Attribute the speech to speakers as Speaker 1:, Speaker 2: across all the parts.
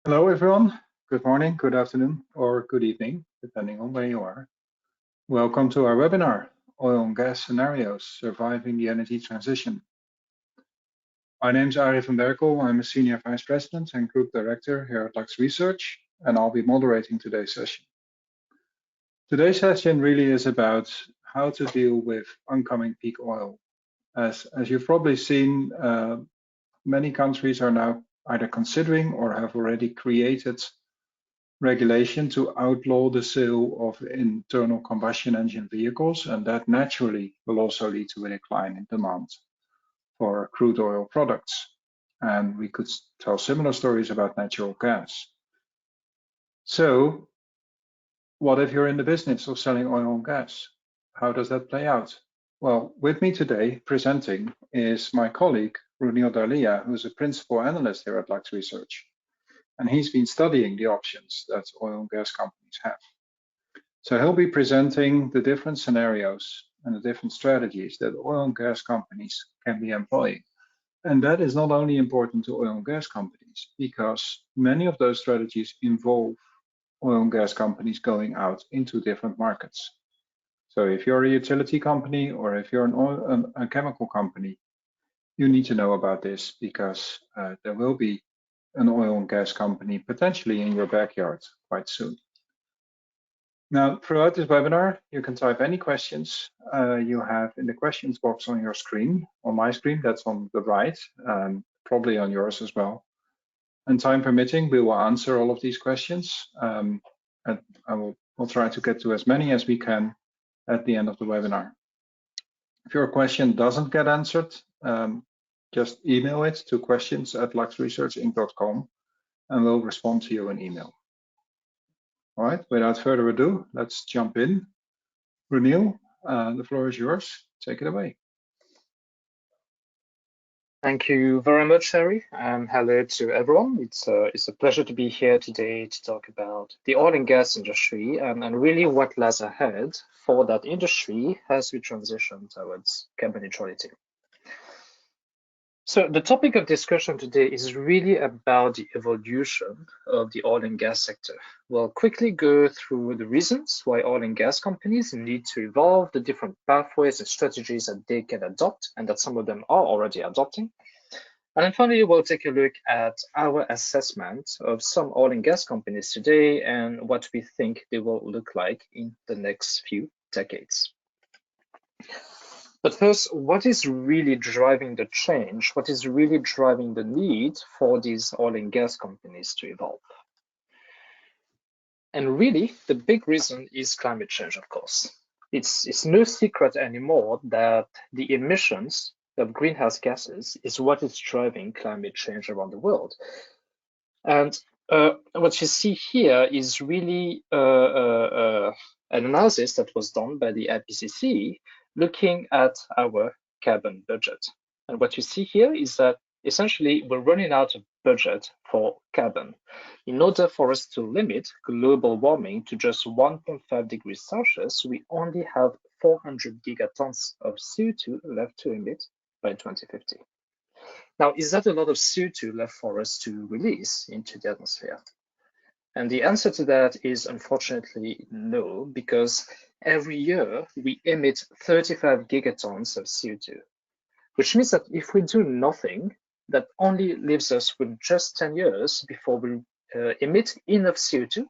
Speaker 1: Hello, everyone. Good morning, good afternoon, or good evening, depending on where you are. Welcome to our webinar, Oil and Gas Scenarios, Surviving the Energy Transition. My name is Arie van Berkel. I'm a Senior Vice President and Group Director here at Lux Research, and I'll be moderating today's session. Today's session really is about how to deal with oncoming peak oil. As you've probably seen, many countries are now either considering or have already created regulation to outlaw the sale of internal combustion engine vehicles, and that naturally will also lead to a decline in demand for crude oil products. And we could tell similar stories about natural gas. So, what if you're in the business of selling oil and gas? How does that play out? Well, with me today presenting is my colleague, Runil Dalia, who's a principal analyst here at Lux Research. And he's been studying the options that oil and gas companies have. So he'll be presenting the different scenarios and the different strategies that oil and gas companies can be employing. And that is not only important to oil and gas companies, because many of those strategies involve oil and gas companies going out into different markets. So if you're a utility company or if you're a chemical company, you need to know about this because there will be an oil and gas company potentially in your backyard quite soon. Now, throughout this webinar, you can type any questions you have in the questions box on your screen. On my screen, that's on the right, probably on yours as well. And time permitting, we will answer all of these questions. And we'll try to get to as many as we can at the end of the webinar. If your question doesn't get answered, just email it to questions@luxresearchinc.com and we'll respond to you in email. All right, without further ado, let's jump in. Runil, the floor is yours. Take it away.
Speaker 2: Thank you very much, Harry, and hello to everyone. It's a pleasure to be here today to talk about the oil and gas industry and really what lies ahead for that industry as we transition towards carbon neutrality. So the topic of discussion today is really about the evolution of the oil and gas sector. We'll quickly go through the reasons why oil and gas companies need to evolve, the different pathways and strategies that they can adopt, and that some of them are already adopting. And then finally, we'll take a look at our assessment of some oil and gas companies today and what we think they will look like in the next few decades. But first, what is really driving the change? What is really driving the need for these oil and gas companies to evolve? And really, the big reason is climate change, of course. It's no secret anymore that the emissions of greenhouse gases is what is driving climate change around the world. And what you see here is really an analysis that was done by the IPCC looking at our carbon budget. And what you see here is that essentially we're running out of budget for carbon. In order for us to limit global warming to just 1.5 degrees Celsius, we only have 400 gigatons of CO2 left to emit by 2050. Now, is that a lot of CO2 left for us to release into the atmosphere? And the answer to that is unfortunately no, because every year we emit 35 gigatons of CO2, which means that if we do nothing, that only leaves us with just 10 years before we emit enough CO2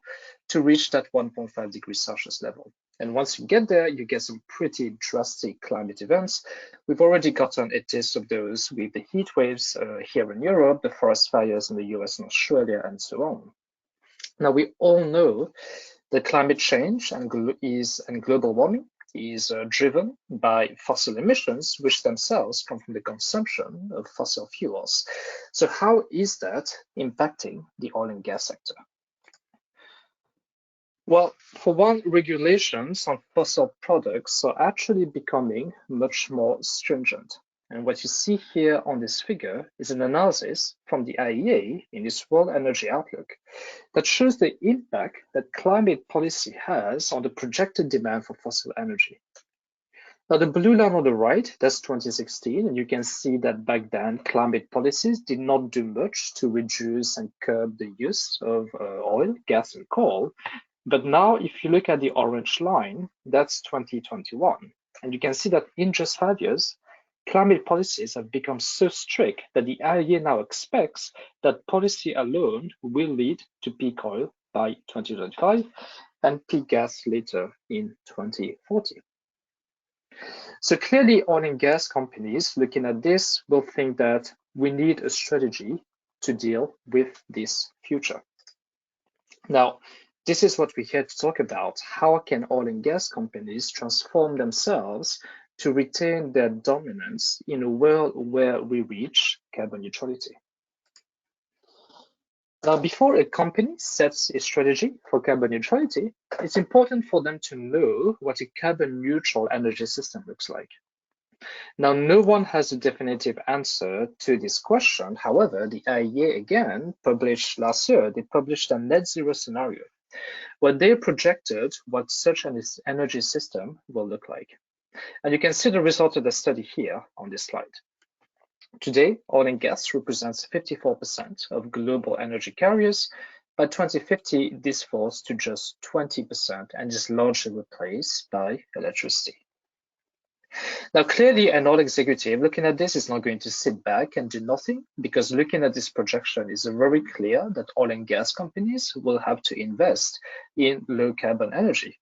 Speaker 2: to reach that 1.5 degrees Celsius level. And once you get there, you get some pretty drastic climate events. We've already gotten a taste of those with the heat waves here in Europe, the forest fires in the US and Australia, and so on. Now, we all know that climate change and global warming is driven by fossil emissions, which themselves come from the consumption of fossil fuels. So how is that impacting the oil and gas sector? Well, for one, regulations on fossil products are actually becoming much more stringent. And what you see here on this figure is an analysis from the IEA in its World Energy Outlook that shows the impact that climate policy has on the projected demand for fossil energy. Now, the blue line on the right, that's 2016, and you can see that back then climate policies did not do much to reduce and curb the use of oil, gas, and coal. But now, if you look at the orange line, that's 2021, and you can see that in just 5 years, climate policies have become so strict that the IEA now expects that policy alone will lead to peak oil by 2025 and peak gas later in 2040. So clearly, oil and gas companies looking at this will think that we need a strategy to deal with this future. Now, this is what we're here to talk about. How can oil and gas companies transform themselves to retain their dominance in a world where we reach carbon neutrality? Now, before a company sets a strategy for carbon neutrality, it's important for them to know what a carbon neutral energy system looks like. Now, no one has a definitive answer to this question. However, the IEA again published last year, they published a net zero scenario where they projected what such an energy system will look like. And you can see the result of the study here on this slide. Today, oil and gas represents 54% of global energy carriers. By 2050, this falls to just 20% and is largely replaced by electricity. Now, clearly, an oil executive looking at this is not going to sit back and do nothing, because looking at this projection is very clear that oil and gas companies will have to invest in low carbon energy.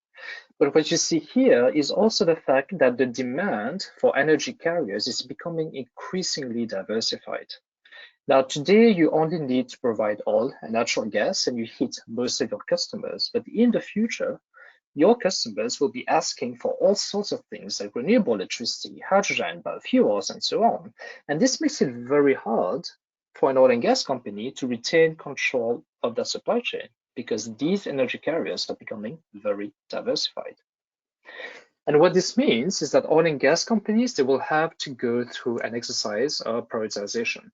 Speaker 2: But what you see here is also the fact that the demand for energy carriers is becoming increasingly diversified. Now, today, you only need to provide oil and natural gas, and you hit most of your customers. But in the future, your customers will be asking for all sorts of things like renewable electricity, hydrogen, biofuels, and so on. And this makes it very hard for an oil and gas company to retain control of their supply chain, because these energy carriers are becoming very diversified. And what this means is that oil and gas companies, they will have to go through an exercise of prioritization.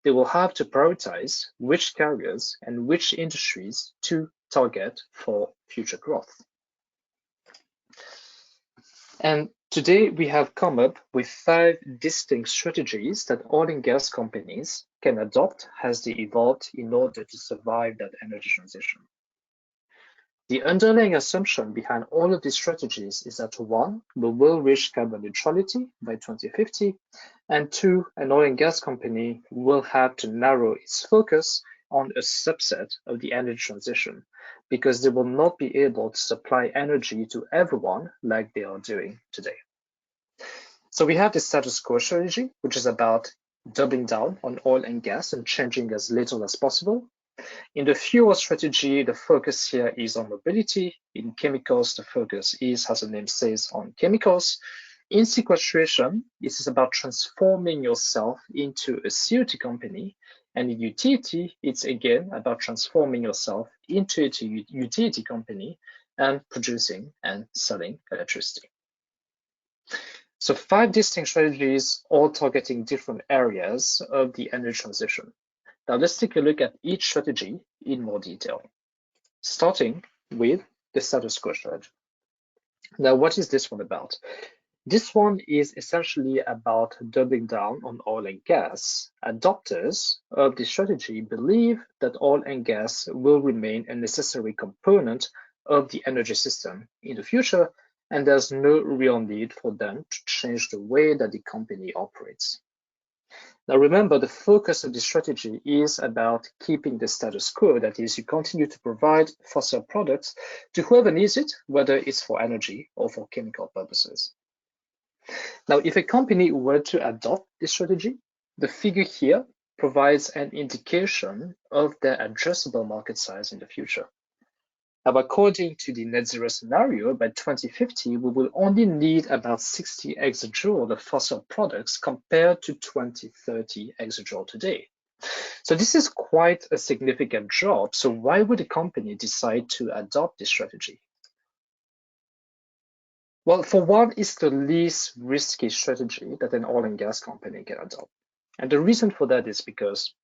Speaker 2: They will have to prioritize which carriers and which industries to target for future growth. And today we have come up with 5 distinct strategies that oil and gas companies can adopt as they evolve in order to survive that energy transition. The underlying assumption behind all of these strategies is that 1, we will reach carbon neutrality by 2050, and 2, an oil and gas company will have to narrow its focus on a subset of the energy transition, because they will not be able to supply energy to everyone like they are doing today. So we have the status quo strategy, which is about doubling down on oil and gas and changing as little as possible. In the fuel strategy, the focus here is on mobility. In chemicals, the focus is, as the name says, on chemicals. In sequestration, this is about transforming yourself into a CO2 company. And in utility, it's again about transforming yourself into a utility company and producing and selling electricity. So 5 distinct strategies, all targeting different areas of the energy transition. Now let's take a look at each strategy in more detail, starting with the status quo strategy. Now, what is this one about? This one is essentially about doubling down on oil and gas. Adopters of this strategy believe that oil and gas will remain a necessary component of the energy system in the future, and there's no real need for them to change the way that the company operates. Now remember, the focus of this strategy is about keeping the status quo. That is, you continue to provide fossil products to whoever needs it, whether it's for energy or for chemical purposes. Now, if a company were to adopt this strategy, the figure here provides an indication of their addressable market size in the future. Now, according to the net zero scenario, by 2050, we will only need about 60 exajoule of fossil products compared to 2030 exajoule today. So this is quite a significant drop. So why would a company decide to adopt this strategy? Well, for one, it's the least risky strategy that an oil and gas company can adopt. And the reason for that is because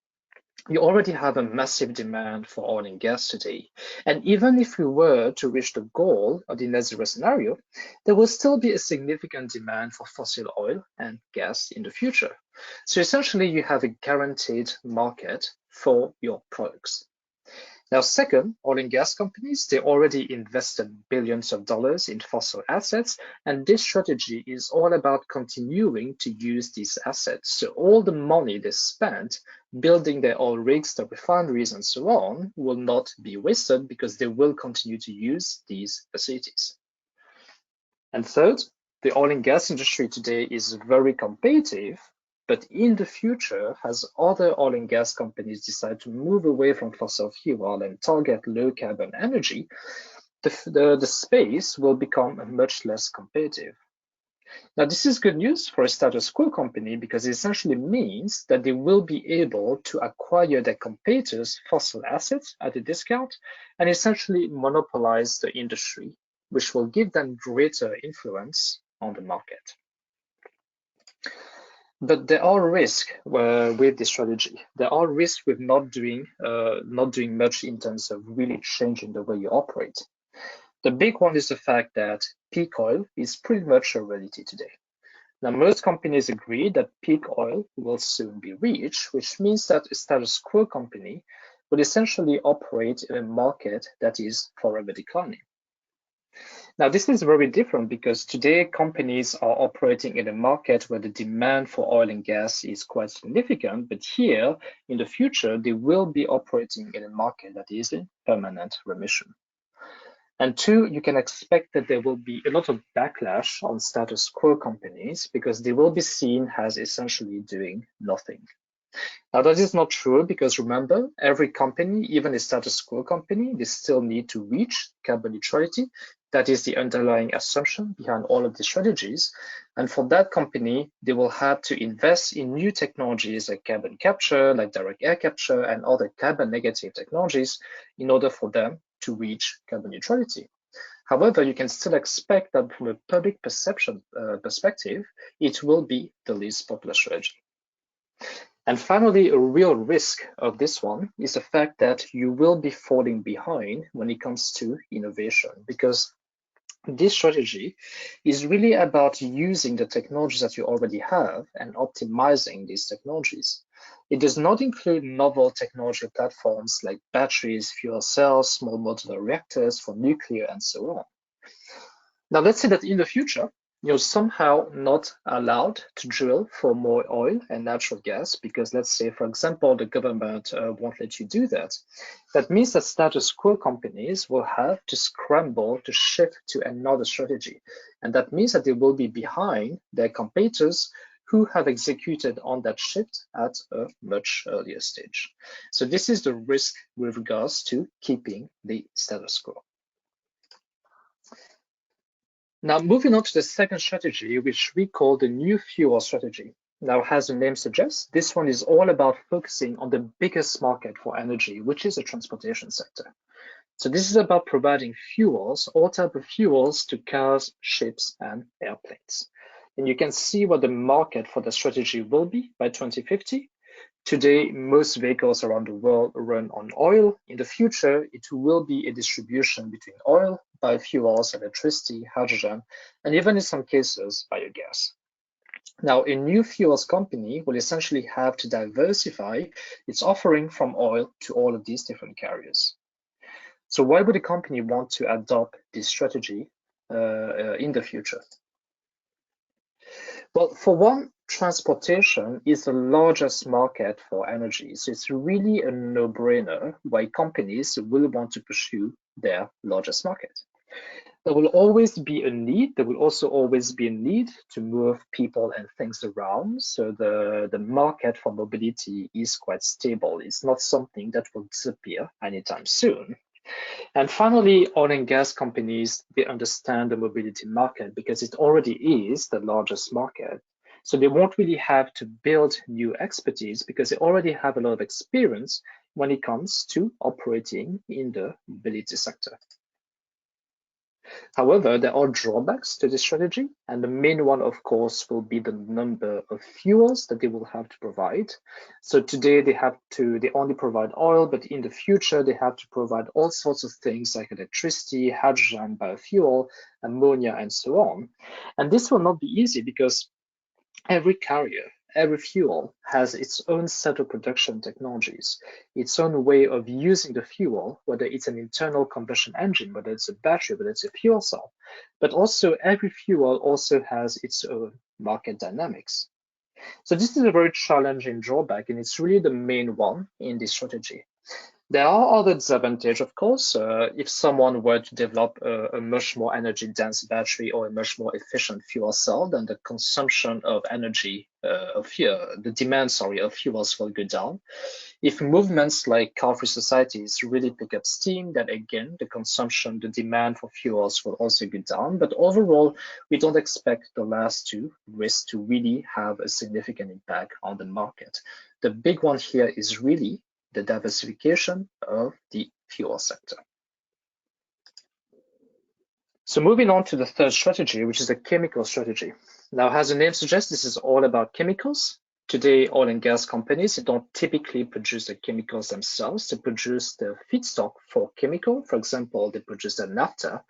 Speaker 2: You already have a massive demand for oil and gas today. And even if we were to reach the goal of the net zero scenario, there will still be a significant demand for fossil oil and gas in the future. So essentially, you have a guaranteed market for your products. Now, second, oil and gas companies, they already invested billions of dollars in fossil assets, and this strategy is all about continuing to use these assets. So all the money they spent building their oil rigs, the refineries, and so on will not be wasted because they will continue to use these facilities. And third, the oil and gas industry today is very competitive, but in the future, as other oil and gas companies decide to move away from fossil fuel and target low carbon energy, the space will become much less competitive. Now, this is good news for a status quo company because it essentially means that they will be able to acquire their competitors' fossil assets at a discount and essentially monopolize the industry, which will give them greater influence on the market. But there are risks with this strategy. There are risks with not doing much in terms of really changing the way you operate. The big one is the fact that peak oil is pretty much a reality today. Now, most companies agree that peak oil will soon be reached, which means that a status quo company will essentially operate in a market that is forever declining. Now, this is very different because today companies are operating in a market where the demand for oil and gas is quite significant, but here in the future, they will be operating in a market that is in permanent remission. And two, you can expect that there will be a lot of backlash on status quo companies because they will be seen as essentially doing nothing. Now, that is not true because remember, every company, even a status quo company, they still need to reach carbon neutrality. That is the underlying assumption behind all of the strategies. And for that company, they will have to invest in new technologies like carbon capture, like direct air capture, and other carbon negative technologies in order for them to reach carbon neutrality. However, you can still expect that from a public perception perspective, it will be the least popular strategy. And finally, a real risk of this one is the fact that you will be falling behind when it comes to innovation, because this strategy is really about using the technologies that you already have and optimizing these technologies. It does not include novel technology platforms like batteries, fuel cells, small modular reactors for nuclear, and so on. Now, let's say that in the future, you're somehow not allowed to drill for more oil and natural gas because, let's say, for example, the government won't let you do that. That means that status quo companies will have to scramble to shift to another strategy. And that means that they will be behind their competitors who have executed on that shift at a much earlier stage. So this is the risk with regards to keeping the status quo. Now, moving on to the second strategy, which we call the new fuel strategy. Now, as the name suggests, this one is all about focusing on the biggest market for energy, which is the transportation sector. So this is about providing fuels, all types of fuels to cars, ships, and airplanes. And you can see what the market for the strategy will be by 2050. Today, most vehicles around the world run on oil. In the future, it will be a distribution between oil, biofuels, electricity, hydrogen, and even in some cases, biogas. Now, a new fuels company will essentially have to diversify its offering from oil to all of these different carriers. So why would a company want to adopt this strategy in the future? Well, for one, transportation is the largest market for energy. So it's really a no-brainer why companies will want to pursue their largest market. There will always be a need. There will also always be a need to move people and things around. So the market for mobility is quite stable. It's not something that will disappear anytime soon. And finally, oil and gas companies, they understand the mobility market because it already is the largest market. So they won't really have to build new expertise because they already have a lot of experience when it comes to operating in the mobility sector. However, there are drawbacks to this strategy, and the main one, of course, will be the number of fuels that they will have to provide. So today they only provide oil, but in the future they have to provide all sorts of things like electricity, hydrogen, biofuel, ammonia, and so on. And this will not be easy because every carrier, every fuel has its own set of production technologies, its own way of using the fuel, whether it's an internal combustion engine, whether it's a battery, whether it's a fuel cell. But also every fuel also has its own market dynamics. So this is a very challenging drawback, and it's really the main one in this strategy. There are other disadvantages, of course. If someone were to develop a much more energy-dense battery or a much more efficient fuel cell, then the consumption of energy, the demand, sorry, of fuels will go down. If movements like car-free societies really pick up steam, then again, the consumption, the demand for fuels will also go down. But overall, we don't expect the last two risks to really have a significant impact on the market. The big one here is really the diversification of the fuel sector. So moving on to the third strategy, which is a chemical strategy. Now, as the name suggests, this is all about chemicals. Today, oil and gas companies don't typically produce the chemicals themselves. They produce the feedstock for chemical. For example, they produce the naphtha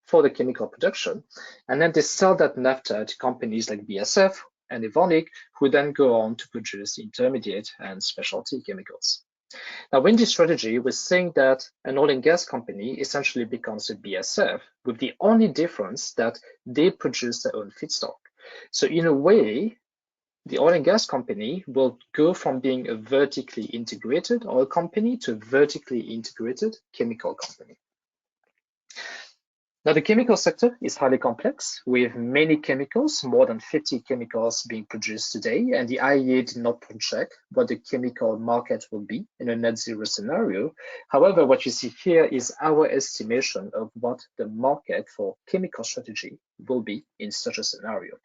Speaker 2: for the chemical production, and then they sell that naphtha to companies like BASF and Evonik, who then go on to produce intermediate and specialty chemicals. Now, in this strategy, we're saying that an oil and gas company essentially becomes a BASF, with the only difference that they produce their own feedstock. So in a way, the oil and gas company will go from being a vertically integrated oil company to a vertically integrated chemical company. Now, the chemical sector is highly complex, with many chemicals, more than 50 chemicals being produced today, and the IEA did not project what the chemical market will be in a net zero scenario. However, what you see here is our estimation of what the market for chemical strategy will be in such a scenario.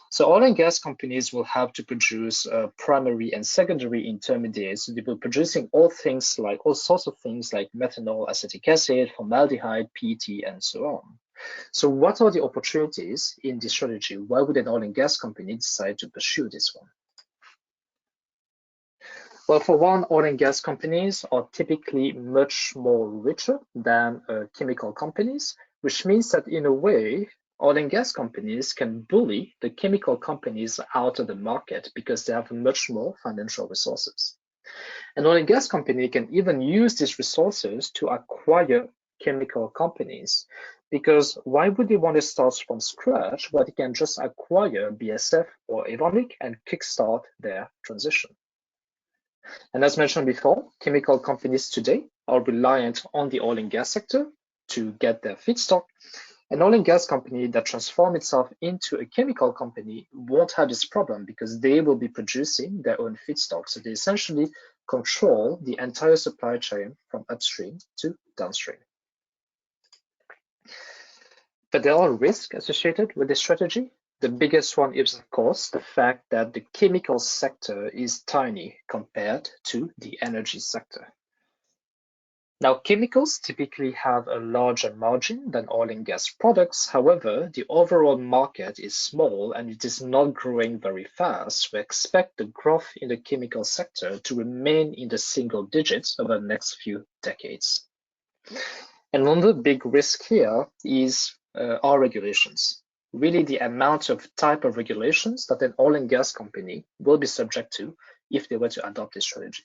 Speaker 2: So oil and gas companies will have to produce primary and secondary intermediates. They will be producing all sorts of things like methanol, acetic acid, formaldehyde, PET, and so on. So what are the opportunities in this strategy? Why would an oil and gas company decide to pursue this one? Well, for one, oil and gas companies are typically much more richer than chemical companies, which means that in a way, oil and gas companies can bully the chemical companies out of the market because they have much more financial resources. An oil and gas company can even use these resources to acquire chemical companies, because why would they want to start from scratch where they can just acquire BASF or Evonik and kickstart their transition? And as mentioned before, chemical companies today are reliant on the oil and gas sector to get their feedstock. An oil and gas company that transforms itself into a chemical company won't have this problem because they will be producing their own feedstock. So they essentially control the entire supply chain from upstream to downstream. But there are risks associated with this strategy. The biggest one is, of course, the fact that the chemical sector is tiny compared to the energy sector. Now, chemicals typically have a larger margin than oil and gas products. However, the overall market is small and it is not growing very fast. We expect the growth in the chemical sector to remain in the single digits over the next few decades. And another big risk here is our regulations. Really the amount of type of regulations that an oil and gas company will be subject to if they were to adopt this strategy.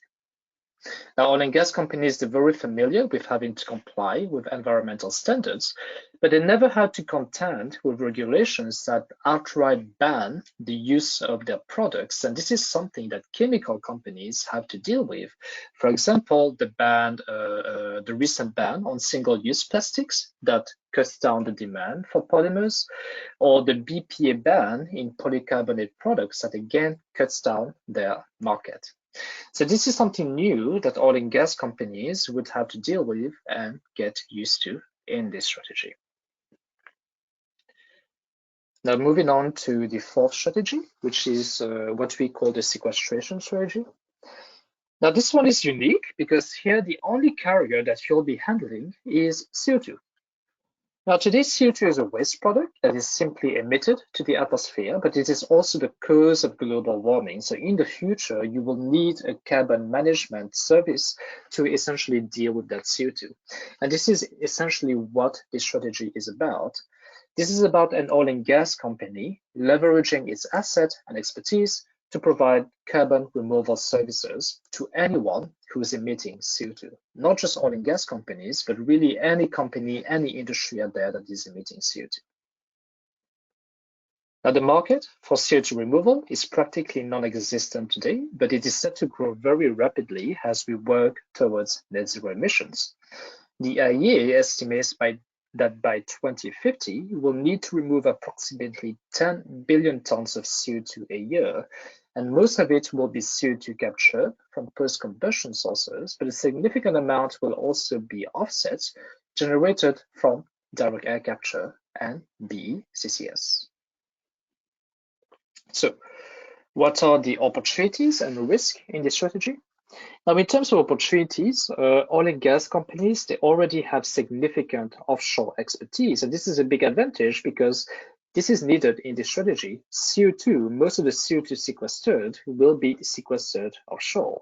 Speaker 2: Now, oil and gas companies, they're very familiar with having to comply with environmental standards, but they never had to contend with regulations that outright ban the use of their products. And this is something that chemical companies have to deal with. For example, the recent ban on single-use plastics that cuts down the demand for polymers, or the BPA ban in polycarbonate products that again cuts down their market. So this is something new that oil and gas companies would have to deal with and get used to in this strategy. Now moving on to the fourth strategy, which is what we call the sequestration strategy. Now this one is unique because here the only carrier that you'll be handling is CO2. Now, today, CO2 is a waste product that is simply emitted to the atmosphere, but it is also the cause of global warming. So in the future, you will need a carbon management service to essentially deal with that CO2. And this is essentially what this strategy is about. This is about an oil and gas company leveraging its asset and expertise to provide carbon removal services to anyone who is emitting CO2. Not just oil and gas companies, but really any company, any industry out there that is emitting CO2. Now, the market for CO2 removal is practically non-existent today, but it is set to grow very rapidly as we work towards net zero emissions. The IEA estimates that by 2050, we'll need to remove approximately 10 billion tons of CO2 a year, and most of it will be CO2 captured from post-combustion sources, but a significant amount will also be offsets generated from direct air capture and BE-CCS. So, what are the opportunities and risks in this strategy? Now, in terms of opportunities, oil and gas companies, they already have significant offshore expertise. And this is a big advantage because this is needed in this strategy. CO2, most of the CO2 sequestered will be sequestered offshore.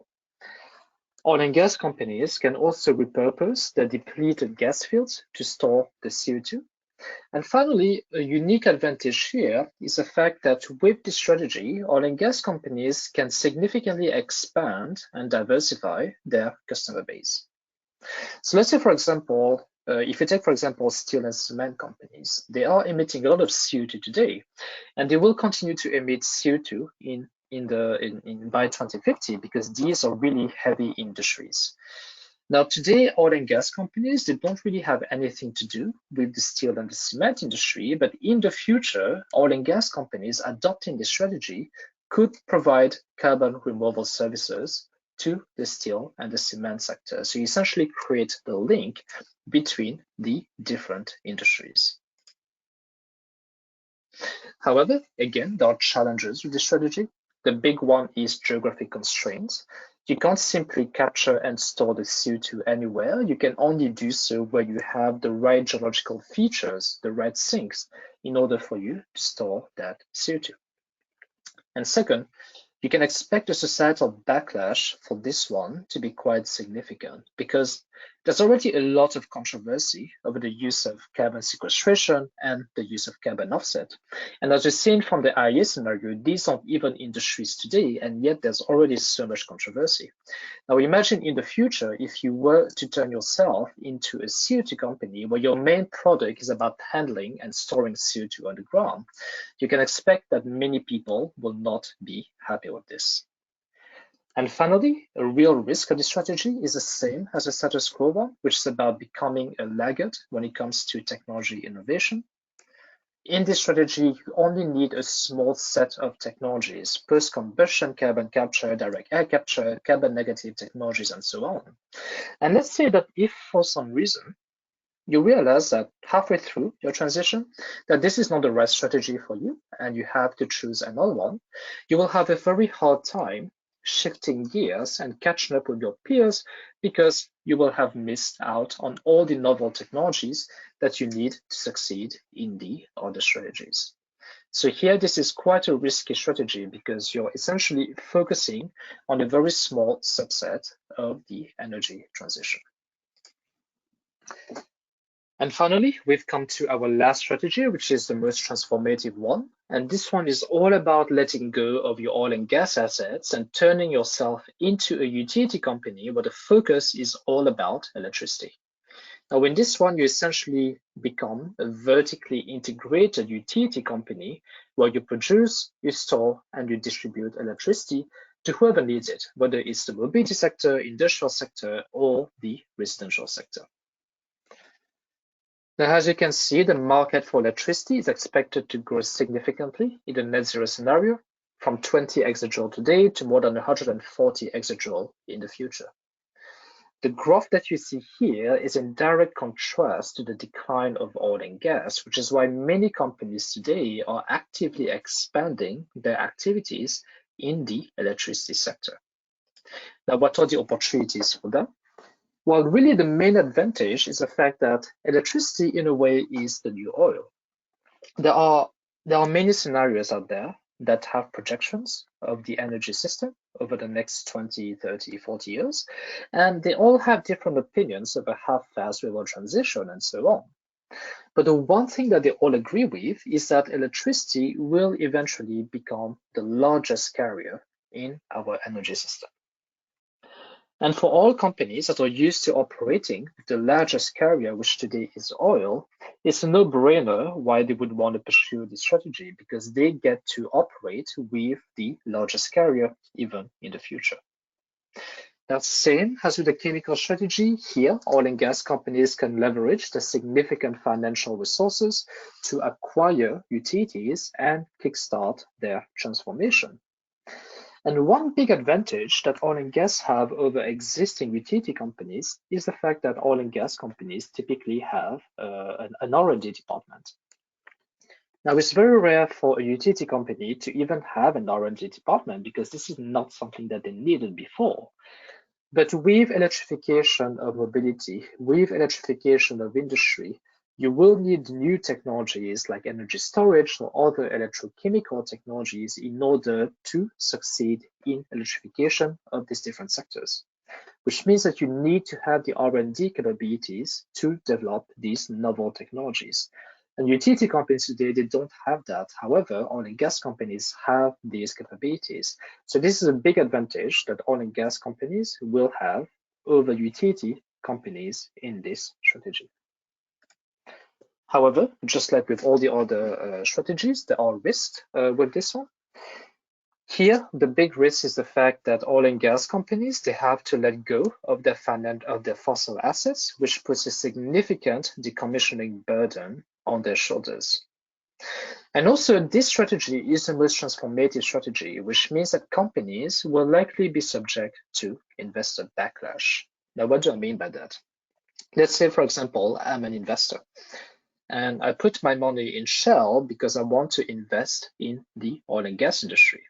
Speaker 2: Oil and gas companies can also repurpose the depleted gas fields to store the CO2. And finally, a unique advantage here is the fact that with this strategy, oil and gas companies can significantly expand and diversify their customer base. So let's say, for example, if you take, for example, steel and cement companies, they are emitting a lot of CO2 today, and they will continue to emit CO2 by 2050 because these are really heavy industries. Now, today, oil and gas companies, they don't really have anything to do with the steel and the cement industry, but in the future, oil and gas companies adopting this strategy could provide carbon removal services to the steel and the cement sector. So you essentially create the link between the different industries. However, again, there are challenges with this strategy. The big one is geographic constraints. You can't simply capture and store the CO2 anywhere. You can only do so where you have the right geological features, the right sinks, in order for you to store that CO2. And second, you can expect the societal backlash for this one to be quite significant because there's already a lot of controversy over the use of carbon sequestration and the use of carbon offset. And as we've seen from the IEA scenario, these aren't even industries today, and yet there's already so much controversy. Now imagine in the future if you were to turn yourself into a CO2 company where your main product is about handling and storing CO2 underground. You can expect that many people will not be happy with this. And finally, a real risk of this strategy is the same as the status quo one, which is about becoming a laggard when it comes to technology innovation. In this strategy, you only need a small set of technologies, post-combustion carbon capture, direct air capture, carbon negative technologies, and so on. And let's say that if for some reason you realize that halfway through your transition that this is not the right strategy for you and you have to choose another one, you will have a very hard time shifting gears and catching up with your peers because you will have missed out on all the novel technologies that you need to succeed in the other strategies. So here, this is quite a risky strategy because you're essentially focusing on a very small subset of the energy transition. And finally, we've come to our last strategy, which is the most transformative one. And this one is all about letting go of your oil and gas assets and turning yourself into a utility company where the focus is all about electricity. Now, in this one, you essentially become a vertically integrated utility company where you produce, you store, and you distribute electricity to whoever needs it, whether it's the mobility sector, industrial sector, or the residential sector. Now, as you can see, the market for electricity is expected to grow significantly in the net zero scenario from 20 exajoule today to more than 140 exajoule in the future. The graph that you see here is in direct contrast to the decline of oil and gas, which is why many companies today are actively expanding their activities in the electricity sector. Now, what are the opportunities for them? Well, really the main advantage is the fact that electricity in a way is the new oil. There are many scenarios out there that have projections of the energy system over the next 20, 30, 40 years, and they all have different opinions about how fast we will transition and so on. But the one thing that they all agree with is that electricity will eventually become the largest carrier in our energy system. And for all companies that are used to operating with the largest carrier, which today is oil, it's a no-brainer why they would want to pursue this strategy, because they get to operate with the largest carrier even in the future. That's same as with the chemical strategy. Here, oil and gas companies can leverage the significant financial resources to acquire utilities and kickstart their transformation. And one big advantage that oil and gas have over existing utility companies is the fact that oil and gas companies typically have an R&D department. Now, it's very rare for a utility company to even have an R&D department because this is not something that they needed before. But with electrification of mobility, with electrification of industry, you will need new technologies like energy storage or other electrochemical technologies in order to succeed in electrification of these different sectors, which means that you need to have the R&D capabilities to develop these novel technologies. And utility companies today, they don't have that. However, oil and gas companies have these capabilities. So this is a big advantage that oil and gas companies will have over utility companies in this strategy. However, just like with all the other strategies, there are risks with this one. Here, the big risk is the fact that oil and gas companies, they have to let go of their fossil assets, which puts a significant decommissioning burden on their shoulders. And also, this strategy is the most transformative strategy, which means that companies will likely be subject to investor backlash. Now, what do I mean by that? Let's say, for example, I'm an investor and I put my money in Shell because I want to invest in the oil and gas industry.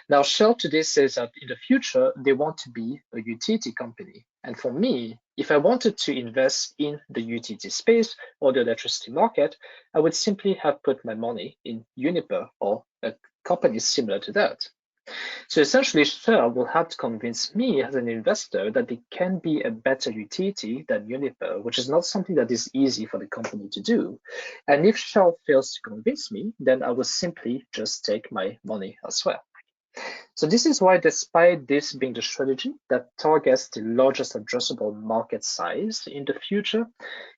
Speaker 2: Now, Shell today says that in the future, they want to be a utility company. And for me, if I wanted to invest in the utility space or the electricity market, I would simply have put my money in Uniper or a company similar to that. So essentially, Shell will have to convince me as an investor that it can be a better utility than Uniper, which is not something that is easy for the company to do. And if Shell fails to convince me, then I will simply just take my money elsewhere. So this is why, despite this being the strategy that targets the largest addressable market size in the future,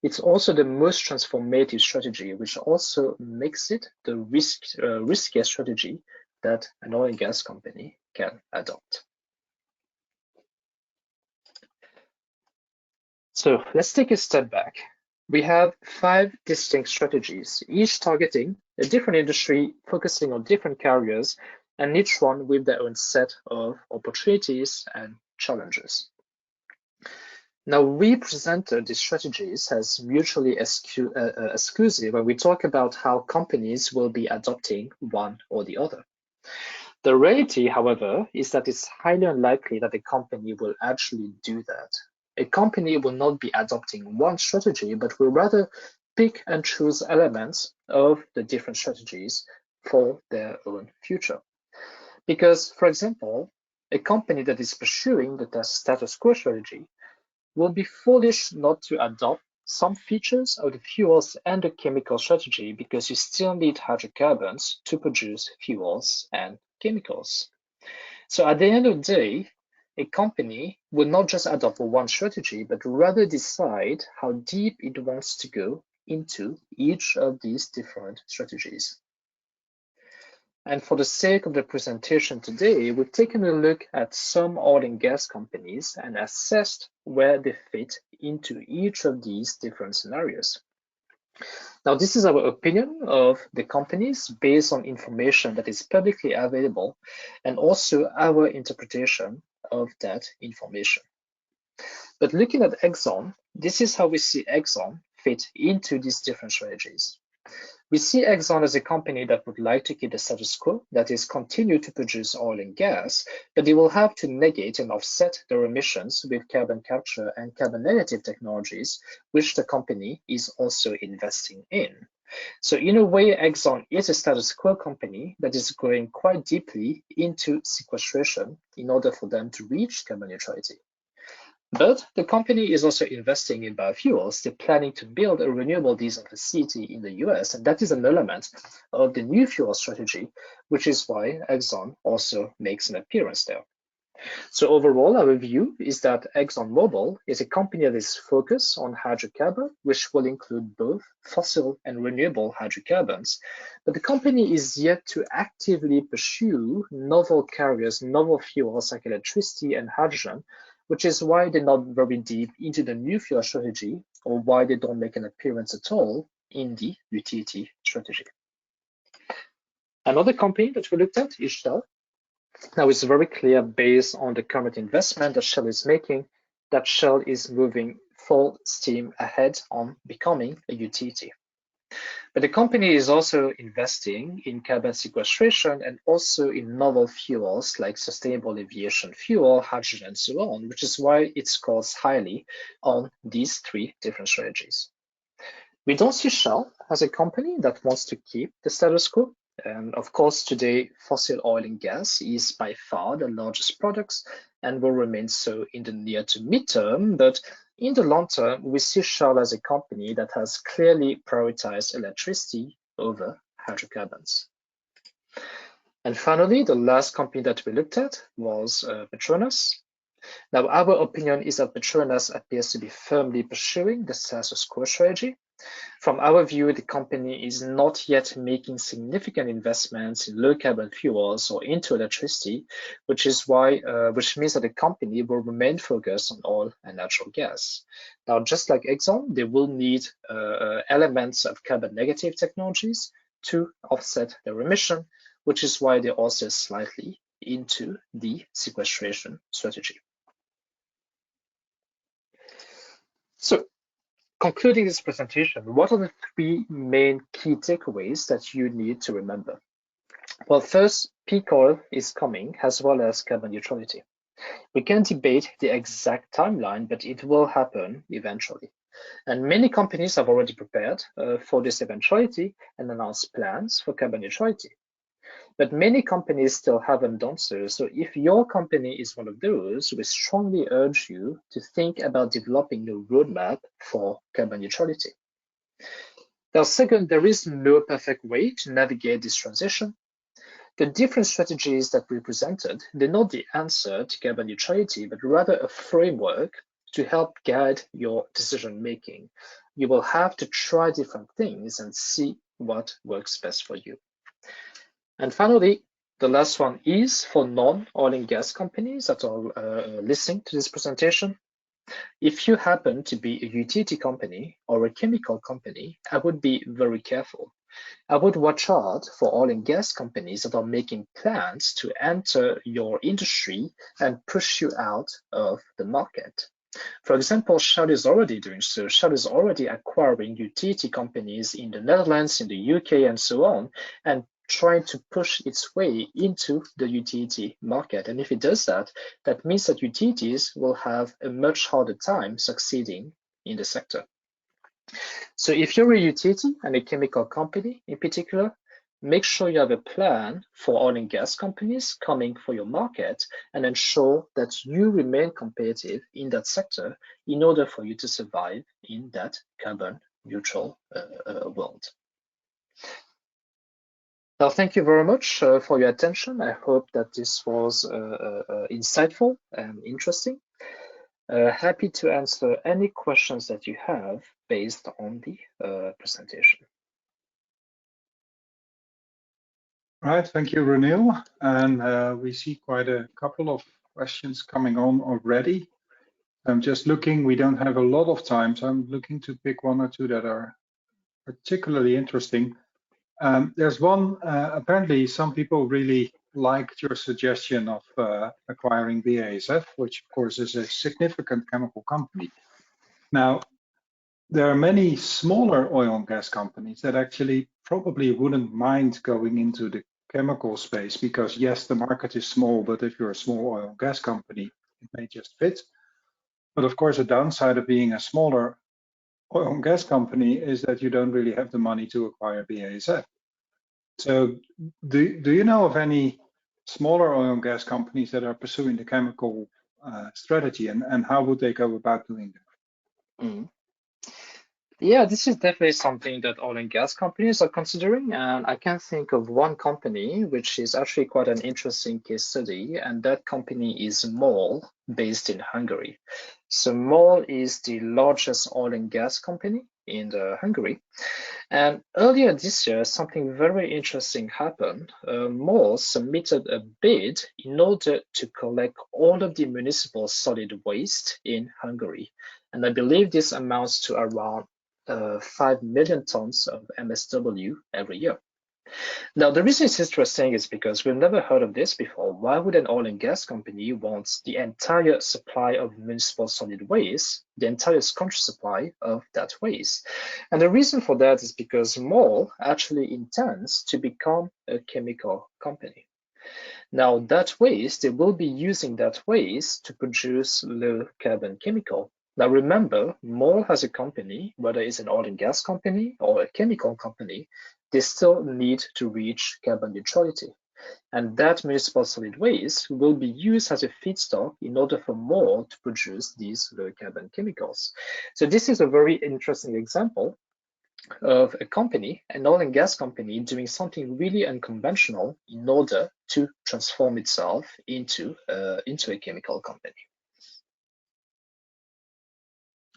Speaker 2: it's also the most transformative strategy, which also makes it the riskiest strategy that an oil and gas company can adopt. So let's take a step back. We have 5 distinct strategies, each targeting a different industry, focusing on different carriers, and each one with their own set of opportunities and challenges. Now, we presented these strategies as mutually exclusive when we talk about how companies will be adopting one or the other. The reality, however, is that it's highly unlikely that a company will actually do that. A company will not be adopting one strategy, but will rather pick and choose elements of the different strategies for their own future. Because, for example, a company that is pursuing the status quo strategy will be foolish not to adopt some features of the fuels and the chemical strategy, because you still need hydrocarbons to produce fuels and chemicals. So at the end of the day, a company will not just adopt one strategy, but rather decide how deep it wants to go into each of these different strategies. And for the sake of the presentation today, we've taken a look at some oil and gas companies and assessed where they fit into each of these different scenarios. Now, this is our opinion of the companies based on information that is publicly available, and also our interpretation of that information. But looking at Exxon, this is how we see Exxon fit into these different strategies. We see Exxon as a company that would like to keep the status quo, that is, continue to produce oil and gas, but they will have to negate and offset their emissions with carbon capture and carbon negative technologies, which the company is also investing in. So in a way, Exxon is a status quo company that is going quite deeply into sequestration in order for them to reach carbon neutrality. But the company is also investing in biofuels. They're planning to build a renewable diesel facility in the US, and that is an element of the new fuel strategy, which is why Exxon also makes an appearance there. So overall, our view is that ExxonMobil is a company that is focused on hydrocarbon, which will include both fossil and renewable hydrocarbons. But the company is yet to actively pursue novel carriers, novel fuels like electricity and hydrogen, which is why they're not very deep into the new fuel strategy, or why they don't make an appearance at all in the utility strategy. Another company that we looked at is Shell. Now it's very clear based on the current investment that Shell is making that Shell is moving full steam ahead on becoming a utility. But the company is also investing in carbon sequestration and also in novel fuels like sustainable aviation fuel, hydrogen, and so on, which is why it scores highly on these three different strategies. We don't see Shell as a company that wants to keep the status quo. And of course, today, fossil oil and gas is by far the largest products and will remain so in the near to midterm. But in the long term, we see Shell as a company that has clearly prioritized electricity over hydrocarbons. And finally, the last company that we looked at was Petronas. Now, our opinion is that Petronas appears to be firmly pursuing the status quo strategy. From our view, the company is not yet making significant investments in low carbon fuels or into electricity, which means that the company will remain focused on oil and natural gas. Now, just like Exxon, they will need elements of carbon negative technologies to offset their emission, which is why they're also slightly into the sequestration strategy. So, concluding this presentation, what are the three main key takeaways that you need to remember? Well, first, peak oil is coming, as well as carbon neutrality. We can debate the exact timeline, but it will happen eventually. And many companies have already prepared for this eventuality and announced plans for carbon neutrality. But many companies still haven't done so. So if your company is one of those, we strongly urge you to think about developing a roadmap for carbon neutrality. Now, second, there is no perfect way to navigate this transition. The different strategies that we presented, they're not the answer to carbon neutrality, but rather a framework to help guide your decision making. You will have to try different things and see what works best for you. And finally, the last one is for non-oil and gas companies that are listening to this presentation. If you happen to be a utility company or a chemical company, I would be very careful. I would watch out for oil and gas companies that are making plans to enter your industry and push you out of the market. For example, Shell is already doing so. Shell is already acquiring utility companies in the Netherlands, in the UK, and so on, and trying to push its way into the utility market. And if it does that, that means that utilities will have a much harder time succeeding in the sector. So if you're a utility and a chemical company in particular, make sure you have a plan for oil and gas companies coming for your market and ensure that you remain competitive in that sector in order for you to survive in that carbon neutral world. Now, thank you very much for your attention. I hope that this was insightful and interesting. Happy to answer any questions that you have based on the presentation.
Speaker 1: All right, thank you, Renil. And we see quite a couple of questions coming on already. I'm just looking, we don't have a lot of time, so I'm looking to pick one or two that are particularly interesting. There's one, apparently some people really liked your suggestion of acquiring BASF, which of course is a significant chemical company. Now, there are many smaller oil and gas companies that actually probably wouldn't mind going into the chemical space because yes, the market is small, but if you're a small oil and gas company, it may just fit. But of course, a downside of being a smaller oil and gas company is that you don't really have the money to acquire BASF. So do you know of any smaller oil and gas companies that are pursuing the chemical strategy, and how would they go about doing that?
Speaker 2: Mm. Yeah, this is definitely something that oil and gas companies are considering, and I can think of one company which is actually quite an interesting case study, and that company is MOL, based in Hungary. So MOL is the largest oil and gas company in Hungary, and earlier this year, something very interesting happened. MOL submitted a bid in order to collect all of the municipal solid waste in Hungary, and I believe this amounts to around 5 million tons of MSW every year. Now, the reason it's interesting is because we've never heard of this before. Why would an oil and gas company want the entire supply of municipal solid waste, the entire country supply of that waste? And the reason for that is because MOL actually intends to become a chemical company. Now, that waste, they will be using that waste to produce low carbon chemical. Now, remember, MOL has a company, whether it's an oil and gas company or a chemical company, they still need to reach carbon neutrality. And that municipal solid waste will be used as a feedstock in order for MOL to produce these low carbon chemicals. So this is a very interesting example of a company, an oil and gas company, doing something really unconventional in order to transform itself into a chemical company.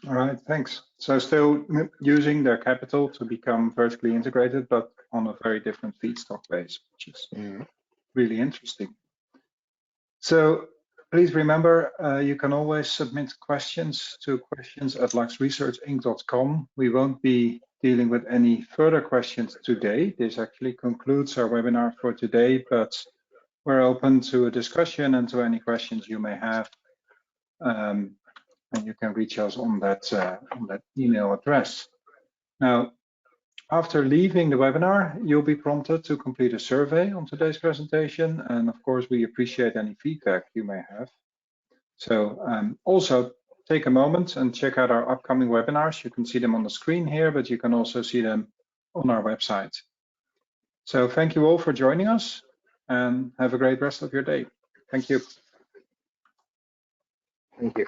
Speaker 1: All right, thanks. So still using their capital to become vertically integrated, but on a very different feedstock base, which is really interesting. So please remember, you can always submit questions to questions@luxresearchinc.com. We won't be dealing with any further questions today. This actually concludes our webinar for today, but we're open to a discussion and to any questions you may have. And you can reach us on that email address. Now, after leaving the webinar, you'll be prompted to complete a survey on today's presentation. And of course, we appreciate any feedback you may have. So also take a moment and check out our upcoming webinars. You can see them on the screen here, but you can also see them on our website. So thank you all for joining us and have a great rest of your day. Thank you.
Speaker 2: Thank you.